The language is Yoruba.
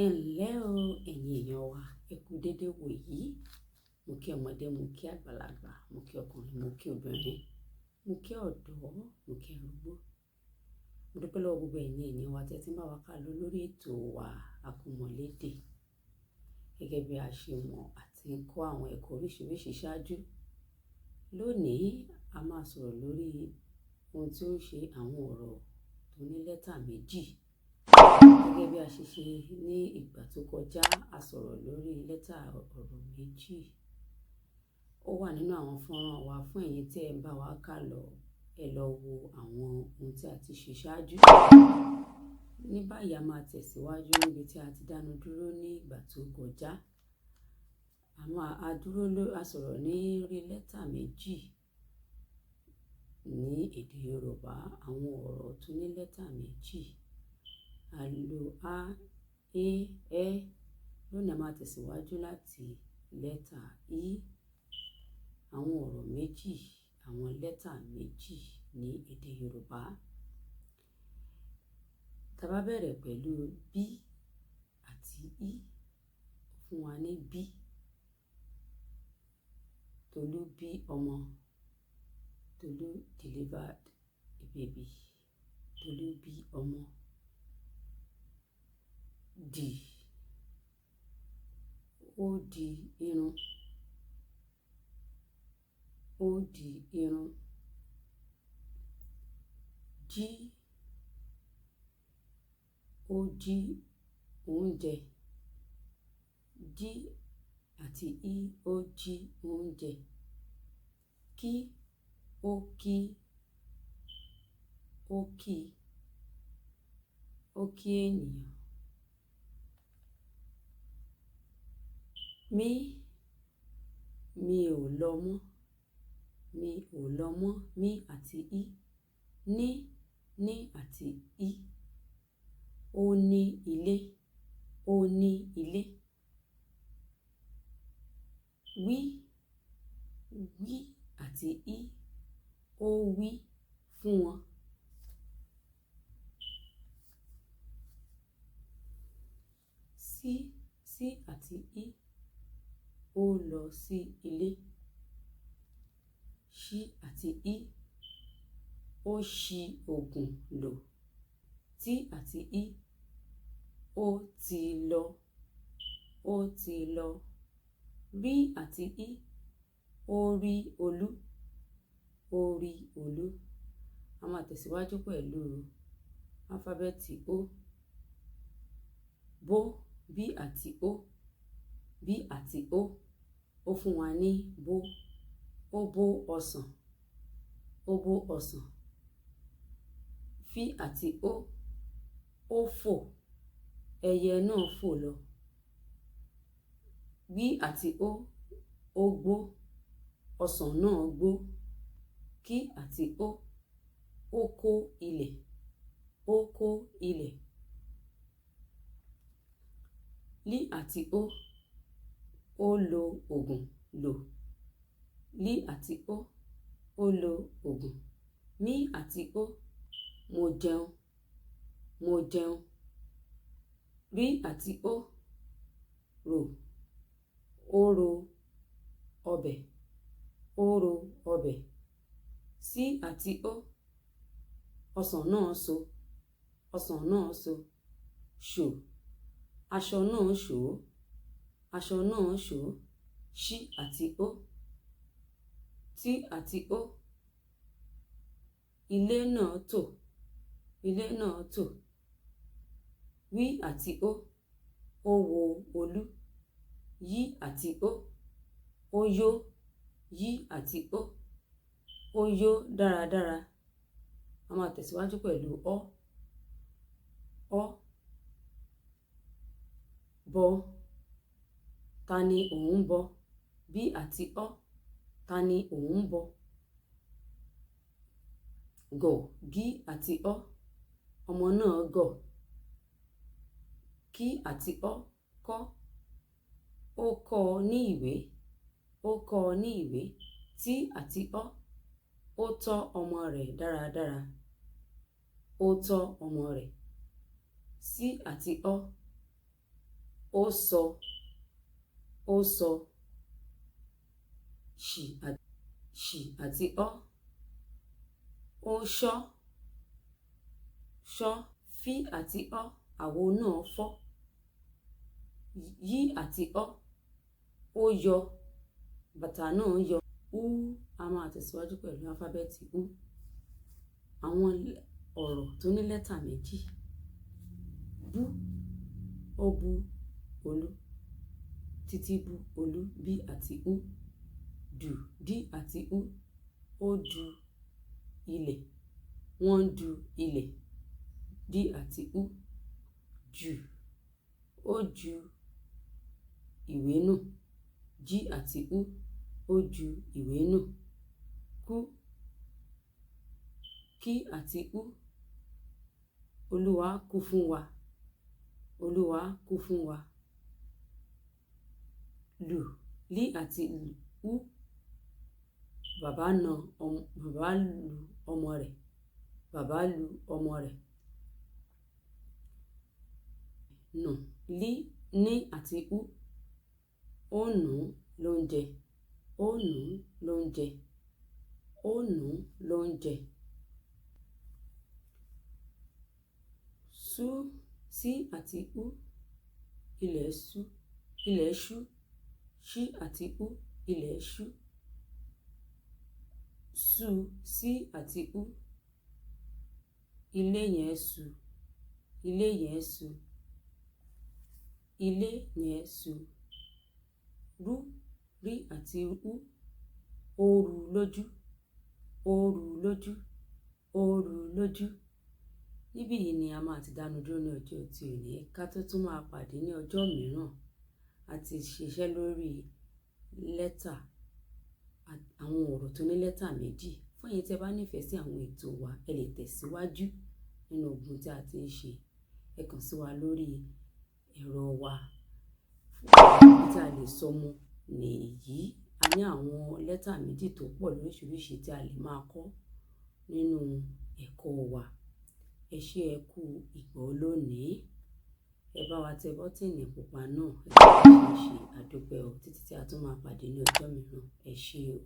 Ẹ ǹlẹ́ o ẹ̀yin èèyàn wa, ẹ kú dédé wò yìí. Mo kí ọmọdé, mo kí àgbàlagbà, mo kí ọkùnrin, mo kí obìnrin, mo kí ọ̀dọ́, mo kí arúgbó. Mo dúpẹ́ lọ́wọ́ gbogbo ẹ̀yin èèyàn wa tí ẹ ti ń bá wa kà lọ lórí ètò wa Àkọmọlédè. Gẹ́gẹ́ bí a ṣe mọ̀ àti ń kọ́ àwọn ẹ̀kọ́ oríṣiríṣi ṣáájú. Lónìí, a máa sọ̀rọ̀ lórí ohun tí ó ń ṣe àwọn ọ̀rọ̀ tó ní lẹ́tà méjì. Gẹ́gẹ́ bí a ṣe ṣe ní ìgbà tó kọjá, a sọ̀rọ̀ lórí lẹ́tà ọ̀rọ̀ méjì. Ó wà nínú àwọn fọ́nrán wa fún ẹ̀yin tí ẹ ń bá wa kà lọ. Ẹ lọ wo àwọn ohun tí a ti ṣe ṣáájú. Ní báyìí a máa tẹ̀síwájú níbi tí a ti dánu dúró ní ìgbà tó kọjá. A sọ̀rọ̀ ní orí lẹ́tà méjì ní èdè Yorùbá, àwọn ọ̀rọ̀ tó ní lẹ́tà méjì. A lo a, e, ẹ. Lónìí a máa tẹ̀síwájú láti lẹ́tà i. Àwọn ọ̀rọ̀ méjì, àwọn lẹ́tà méjì ní èdè Yorùbá. Tá bá bẹ̀rẹ̀ pẹ̀lú bí àti i, fún wa ní bí. Tolú bí ọmọ. Tolú delivered a baby. Tolú bí ọmọ. Dì. Ó di irun. Ó di irun. Jí. Ó jí oúnjẹ. Jí àti í, ó jí oúnjẹ. Kí. Ó kí. Ó kí. Ó kí ènìyàn. Mí. Mi ò lọ mọ́. Mi ò lọ mọ́. Mí àti í. Ní. Ní àti í. Ó ní ilé. Ó ní ilé. Wí. Wí àti í. Ó wí fún wọn. Sí. Sí àti í. Ó lọ sí ilé. Ṣí àti í. Ó ṣi òògùn lò. Tí àti í. Ó ti lọ. Ó ti lọ. Rí àti í. Ó rí Olú. Ó rí Olú. A máa tẹ̀síwájú pẹ̀lú alifábẹ́ẹ̀tì O. Bó. Bí àti ó. Bí àti ó. Ó fún wa ní bó. Ó bó ọsàn. Ó bó ọsàn. Fí àti ó. Ó fò. Ẹyẹ náà fò lọ. Gbí àti ó. Ó gbó. Ọsàn náà gbó. Kí àti ó. Ó kó ilẹ̀. Ó kó ilẹ̀. Lí àti ó. Ó lo òògùn lò. Lí àti ó. Ó lo òògùn. Mí àti ó. Mo jẹun. Mo jẹun. Rí àti ó. Rò. Ó ro ọbẹ̀. Ó ro ọbẹ̀. Sí àti ó. Ọsàn náà so. Ọsàn náà so. Ṣò. Aṣọ náà ṣò. Aṣọ náà ṣò. Ṣí àti ó. Tí àti ó. Ilé náà tò. Ilé náà tò. Wí àti ó. Ó wo Olú. Yí àti ó. Ó yó. Yí àti ó. Ó yó dáradára. A máa tẹ̀síwájú pẹ̀lú ọ́. Ọ́. Bọ. Ta ni òun bọ? Bí àti ọ́. Ta ni òun bọ? Gọ̀. Gí àti ọ́. Ọmọ náà gọ̀. Kí àti ọ́. Kọ́. Ó kọ́ ọ ní ìwé. Ó kọ́ ọ ní ìwé. Tí àti ọ́. Ó tọ́ ọmọ rẹ̀ dáradára. Ó tọ́ ọmọ rẹ̀. Sí àti ọ́. ó sọ, ó sọ. Ṣì àti ọ́, ó ṣọ́, ṣọ́. Fí àti ọ́, àwo náà fọ́. Yí àti ọ́, ó yọ, bàtà náà yọ. A máa tẹ̀síwájú pẹ̀lú álífábẹ́ẹ̀tì U. Àwọn ọ̀rọ̀ tó ní lẹ́tà méjì. Bú, ó bu Olú. Títí bu Olú, bí àti U. Dù, dí àti U, ó du ilẹ̀. Wọ́n du ilẹ̀, dí àti U. Jù, ó ju ìwé nù. Jí àti U, ó ju ìwé nù. Kú, kí àti U, Olúwa kú fún wa. Olúwa kú fún wa. Lù, lí àti U, bàbá lu ọmọ rẹ̀. Bàbá lu ọmọ rẹ̀. Nù, lí, ní àti U, ó nù ú lóúnjẹ. Ó nù ú lóúnjẹ. Ó nù ú lóúnjẹ. Sú, sí àti U, ilẹ̀ ṣú. Ilẹ̀ ṣú. Ṣí àti U, ilẹ̀ ṣú. Sú, sí àti U, ilé yẹn ṣú. Ilé yẹn ṣú. Ilé yẹn ṣú. Rú, rí àti U, ó ru lójú. Ó ru lójú. Ó ru lójú. Níbí yìí ni a máa ti dánu dúró ní ọjọ́ tí òní. Ká tó tún máa pàdé ní ọjọ́ mìíràn. A ti ṣiṣẹ́ lórí lẹ́tà, àwọn ọ̀rọ̀ tó ní lẹ́tà méjì. Fún ẹ̀yin tí ẹ bá nífẹ̀ẹ́ sí àwọn ètò wa, ẹ lè tẹ̀síwájú nínú ogun tí a ti ń ṣe. Ẹ kàn sí wa lórí ẹ̀rọ wa. Fún tí a lè sọ mọ́ nìyí. A ní àwọn lẹ́tà méjì tó pọ̀ lóríṣiríṣi tí a lè máa kọ́ nínú ẹ̀kọ́ wa. Ẹ ṣé, ẹ kú ìgbọ́ lónìí. Ẹ bá wa tẹ bọ́tìnì pupa náà. Ẹ ṣe àdúpẹ́ o títí tí a tún máa pàdé ní ọjọ́ mìíràn. Ẹ ṣé o.